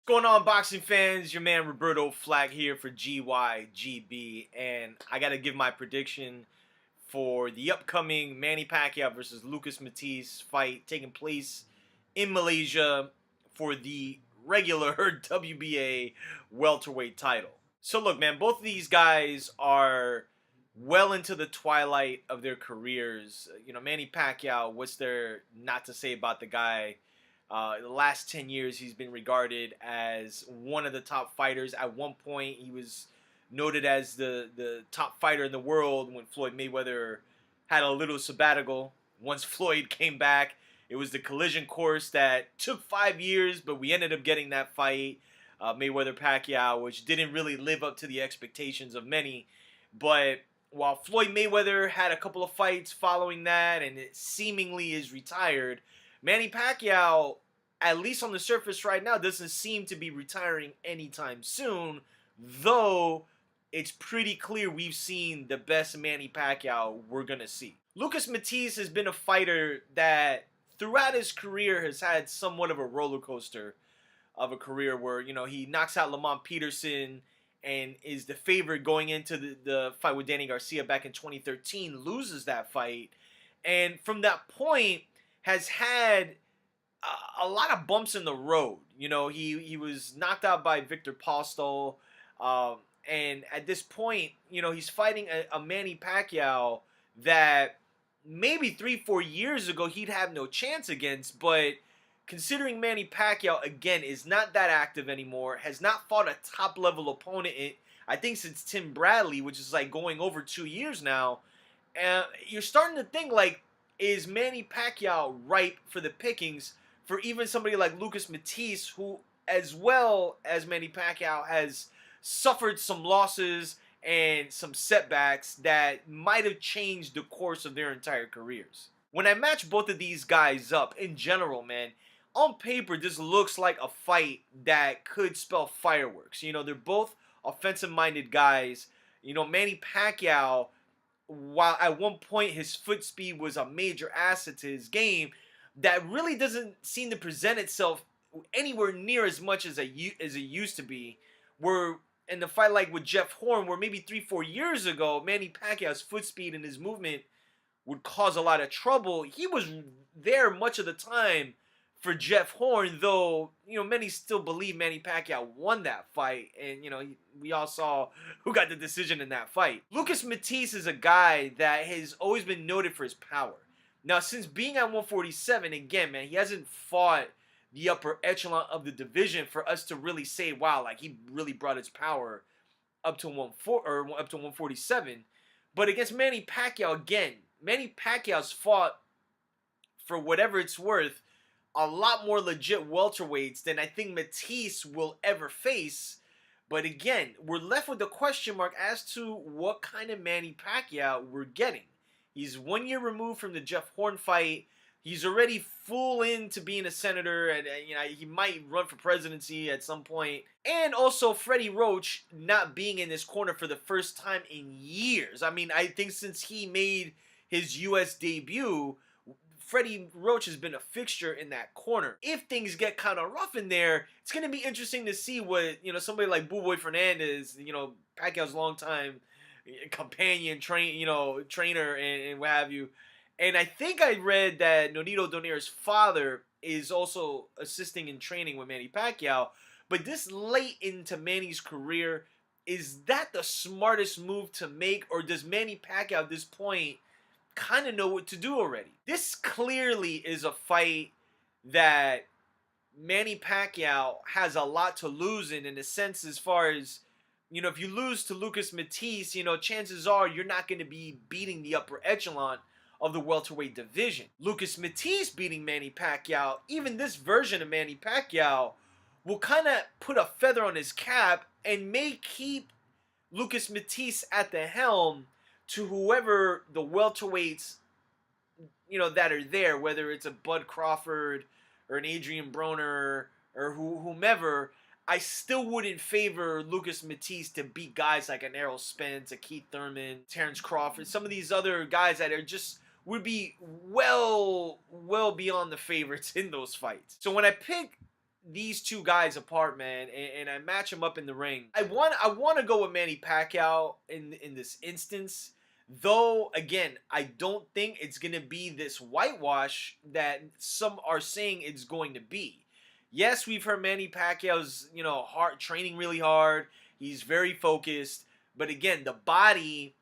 What's going on, boxing fans? Your man Roberto Flack here for GYGB, and I got to give my prediction for the upcoming Manny Pacquiao versus Lucas Matthysse fight taking place in Malaysia for the regular WBA welterweight title. So look, man, both of these guys are well into the twilight of their careers. Manny Pacquiao, what's there not to say about the guy? The last 10 years, he's been regarded as one of the top fighters. At one point, he was noted as the top fighter in the world when Floyd Mayweather had a little sabbatical. Once Floyd came back, it was the collision course that took 5 years, but we ended up getting that fight, Mayweather-Pacquiao, which didn't really live up to the expectations of many. But while Floyd Mayweather had a couple of fights following that and it seemingly is retired, Manny Pacquiao, at least on the surface right now, doesn't seem to be retiring anytime soon, though it's pretty clear we've seen the best Manny Pacquiao we're going to see. Lucas Matthysse has been a fighter that throughout his career has had somewhat of a roller coaster of a career where, he knocks out Lamont Peterson and is the favorite going into the fight with Danny Garcia back in 2013, loses that fight, and from that point has had a lot of bumps in the road. He was knocked out by Victor Postol, and at this point, he's fighting a Manny Pacquiao that maybe 3-4 years ago he'd have no chance against, but considering Manny Pacquiao, again, is not that active anymore, has not fought a top-level opponent I think since Tim Bradley, which is like going over 2 years now, you're starting to think, like, is Manny Pacquiao ripe for the pickings for even somebody like Lucas Matthysse, who, as well as Manny Pacquiao, has suffered some losses and some setbacks that might have changed the course of their entire careers. When I match both of these guys up, in general, man, on paper, this looks like a fight that could spell fireworks. They're both offensive-minded guys. Manny Pacquiao, while at one point his foot speed was a major asset to his game, that really doesn't seem to present itself anywhere near as much as it used to be. Where in the fight like with Jeff Horn, where maybe 3-4 years ago, Manny Pacquiao's foot speed and his movement would cause a lot of trouble, he was there much of the time for Jeff Horn, though, many still believe Manny Pacquiao won that fight, and, we all saw who got the decision in that fight. Lucas Matthysse is a guy that has always been noted for his power. Now, since being at 147, again, man, he hasn't fought the upper echelon of the division for us to really say, wow, like, he really brought his power up to 147. But against Manny Pacquiao, again, Manny Pacquiao's fought, for whatever it's worth, a lot more legit welterweights than I think Matthysse will ever face. But again, we're left with the question mark as to what kind of Manny Pacquiao we're getting. He's 1 year removed from the Jeff Horn fight. He's already full into being a senator, and he might run for presidency at some point. And also Freddie Roach not being in this corner for the first time in years. I mean, I think since he made his U.S. debut, Freddie Roach has been a fixture in that corner. If things get kind of rough in there, it's going to be interesting to see what, somebody like Boy Fernandez, Pacquiao's longtime companion, trainer, and what have you. And I think I read that Nonito Donaire's father is also assisting in training with Manny Pacquiao. But this late into Manny's career, is that the smartest move to make, or does Manny Pacquiao at this point kind of know what to do already? This clearly is a fight that Manny Pacquiao has a lot to lose in a sense, as far as, if you lose to Lucas Matthysse, chances are you're not going to be beating the upper echelon of the welterweight division. Lucas Matthysse beating Manny Pacquiao, even this version of Manny Pacquiao, will kind of put a feather on his cap and may keep Lucas Matthysse at the helm to whoever the welterweights, that are there, whether it's a Bud Crawford or an Adrian Broner or whomever. I still wouldn't favor Lucas Matthysse to beat guys like an Errol Spence, a Keith Thurman, Terrence Crawford, some of these other guys that are just would be well beyond the favorites in those fights. So when I pick these two guys apart, man, and I match them up in the ring, I want to go with Manny Pacquiao in this instance. Though again, I don't think it's gonna be this whitewash that some are saying it's going to be. Yes, we've heard Manny Pacquiao's hard training really hard. He's very focused, but again, the body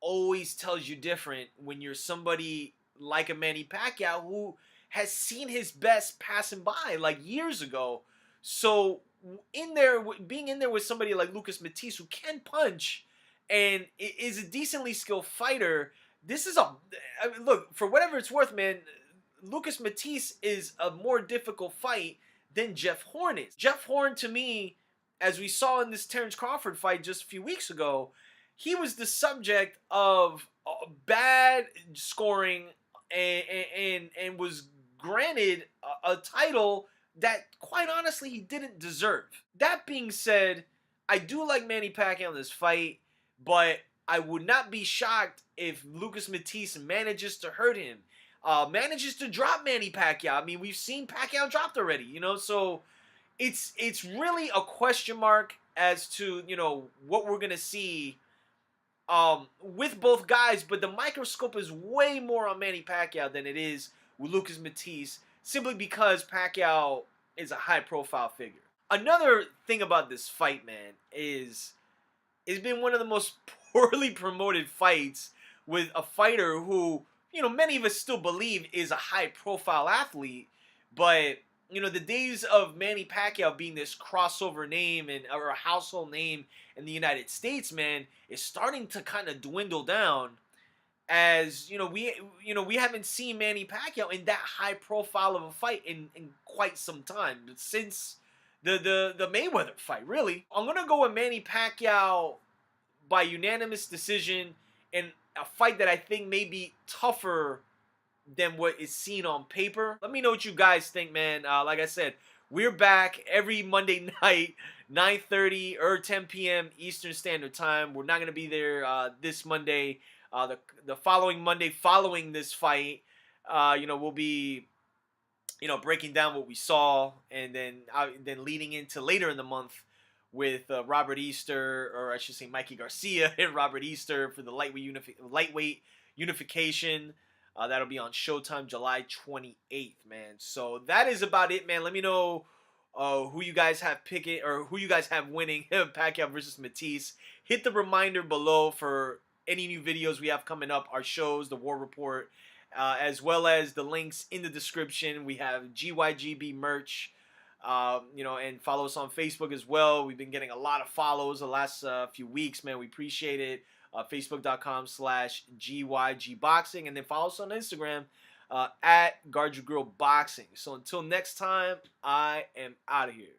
always tells you different when you're somebody like a Manny Pacquiao who has seen his best passing by like years ago. So in there, being in there with somebody like Lucas Matthysse who can punch and is a decently skilled fighter, this is I mean, look, for whatever it's worth, man, Lucas Matthysse is a more difficult fight than Jeff Horn is. Jeff Horn, to me, as we saw in this Terrence Crawford fight just a few weeks ago, he was the subject of bad scoring and was granted a title that, quite honestly, he didn't deserve. That being said, I do like Manny Pacquiao in this fight, but I would not be shocked if Lucas Matthysse manages to hurt him, manages to drop Manny Pacquiao. I mean, we've seen Pacquiao dropped already, so it's really a question mark as to what we're gonna see with both guys, but the microscope is way more on Manny Pacquiao than it is with Lucas Matthysse, simply because Pacquiao is a high-profile figure. Another thing about this fight, man, is it's been one of the most poorly promoted fights with a fighter who, many of us still believe is a high-profile athlete, but the days of Manny Pacquiao being this crossover name or a household name in the United States, man, is starting to kind of dwindle down. As we haven't seen Manny Pacquiao in that high profile of a fight in quite some time, since the Mayweather fight, really. I'm gonna go with Manny Pacquiao by unanimous decision in a fight that I think may be tougher than what is seen on paper. Let me know what you guys think, man. Like I said, we're back every Monday night, 9:30 or 10 p.m. Eastern Standard Time. We're not going to be there this Monday. The following Monday, following this fight, we'll be, breaking down what we saw, and then leading into later in the month with Robert Easter, or I should say Mikey Garcia and Robert Easter for the lightweight unification. That'll be on Showtime July 28th, man. So that is about it, man. Let me know who you guys have picking or who you guys have winning Pacquiao versus Matthysse. Hit the reminder below for any new videos we have coming up, our shows, the War Report, as well as the links in the description. We have GYGB merch, and follow us on Facebook as well. We've been getting a lot of follows the last few weeks, man. We appreciate it. Facebook.com/GYGBoxing, and then follow us on Instagram at Guard Your Grill Boxing. So until next time, I am out of here.